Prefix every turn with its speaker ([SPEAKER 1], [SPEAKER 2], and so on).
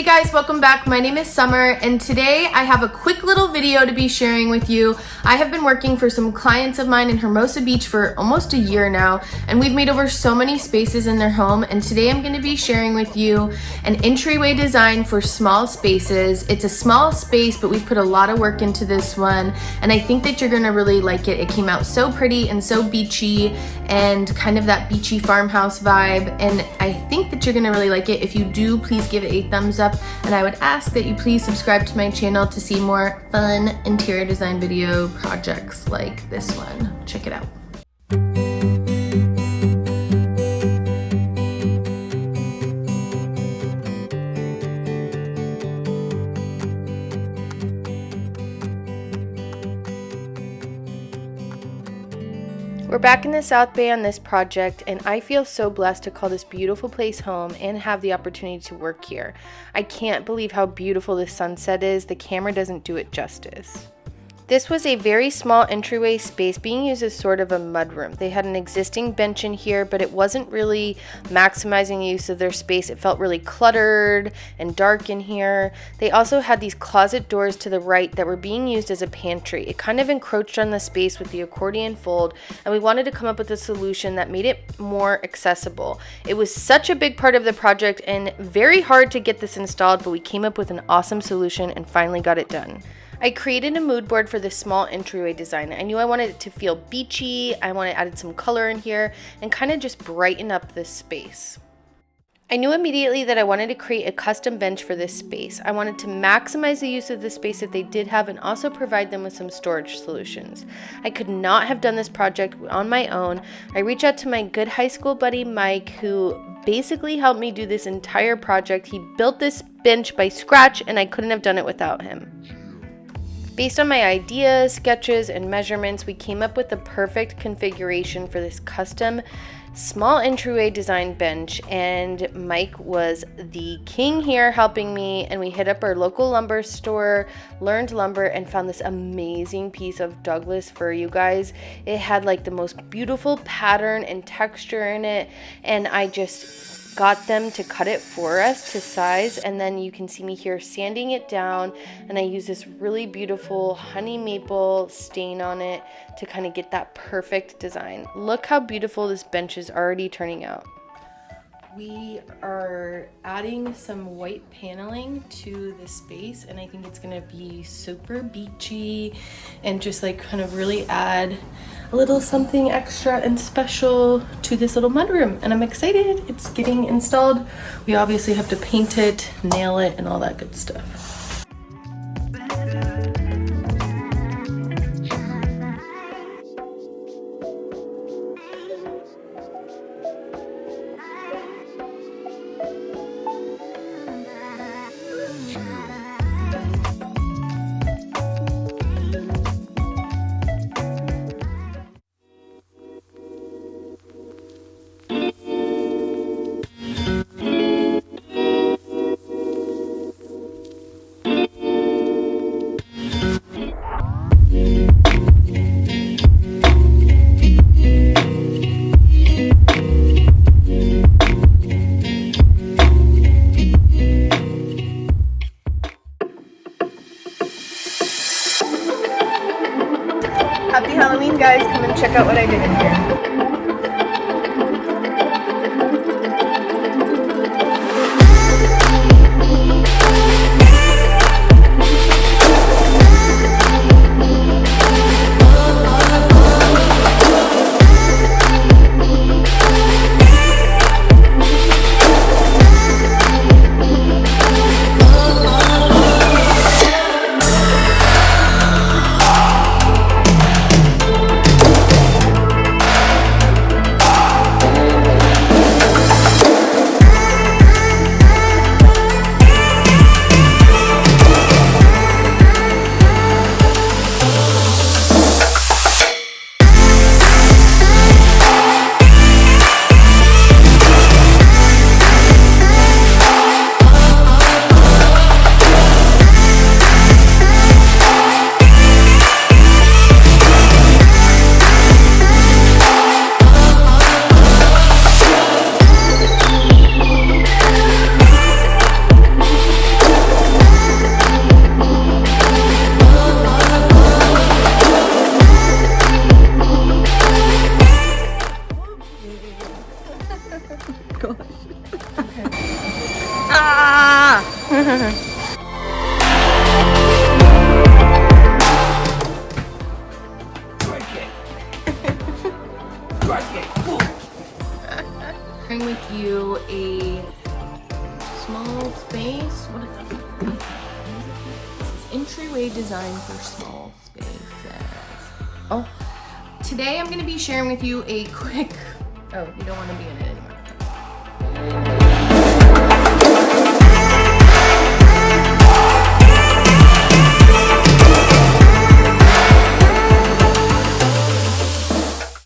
[SPEAKER 1] Hey guys, welcome back. My name is Summer, and today I have a quick little video to be sharing with you. I have been working for some clients of mine in Hermosa Beach for almost a year now, and we've made over so many spaces in their home, and today I'm going to be sharing with you an entryway design for small spaces. It's a small space, but we put a lot of work into this one, and I think that you're going to really like it. It came out so pretty and so beachy and kind of that beachy farmhouse vibe, and I think that you're going to really like it. If you do, please give it a thumbs up, and I would ask that you please subscribe to my channel to see more fun interior design video projects like this one. Check it out. We're back in the South Bay on this project, and I feel so blessed to call this beautiful place home and have the opportunity to work here. I can't believe how beautiful this sunset is. The camera doesn't do it justice. This was a very small entryway space being used as sort of a mudroom. They had an existing bench in here, but it wasn't really maximizing the use of their space. It felt really cluttered and dark in here. They also had these closet doors to the right that were being used as a pantry. It kind of encroached on the space with the accordion fold, and we wanted to come up with a solution that made it more accessible. It was such a big part of the project and very hard to get this installed, but we came up with an awesome solution and finally got it done. I created a mood board for this small entryway design. I knew I wanted it to feel beachy, I wanted added some color in here, and kind of just brighten up this space. I knew immediately that I wanted to create a custom bench for this space. I wanted to maximize the use of the space that they did have and also provide them with some storage solutions. I could not have done this project on my own. I reached out to my good high school buddy Mike, who basically helped me do this entire project. He built this bench by scratch, and I couldn't have done it without him. Based on my ideas, sketches, and measurements, we came up with the perfect configuration for this custom small entryway design bench, and Mike was the king here helping me, and we hit up our local lumber store, learned lumber, and found this amazing piece of Douglas fir, you guys. It had like the most beautiful pattern and texture in it, and I just got them to cut it for us to size, and then you can see me here sanding it down, and I use this really beautiful honey maple stain on it to kind of get that perfect design. Look how beautiful this bench is already turning out. We are adding some white paneling to the space, and I think it's gonna be super beachy and just like kind of really add a little something extra and special to this little mudroom, and I'm excited. It's getting installed. We obviously have to paint it, nail it, and all that good stuff. Happy Halloween, guys. Come and check out what I did in here. Sharing with you a small space. What is this? This is Entryway design for small spaces. Oh, today I'm going to be sharing with you a quick. Oh, you don't want to be in it anymore.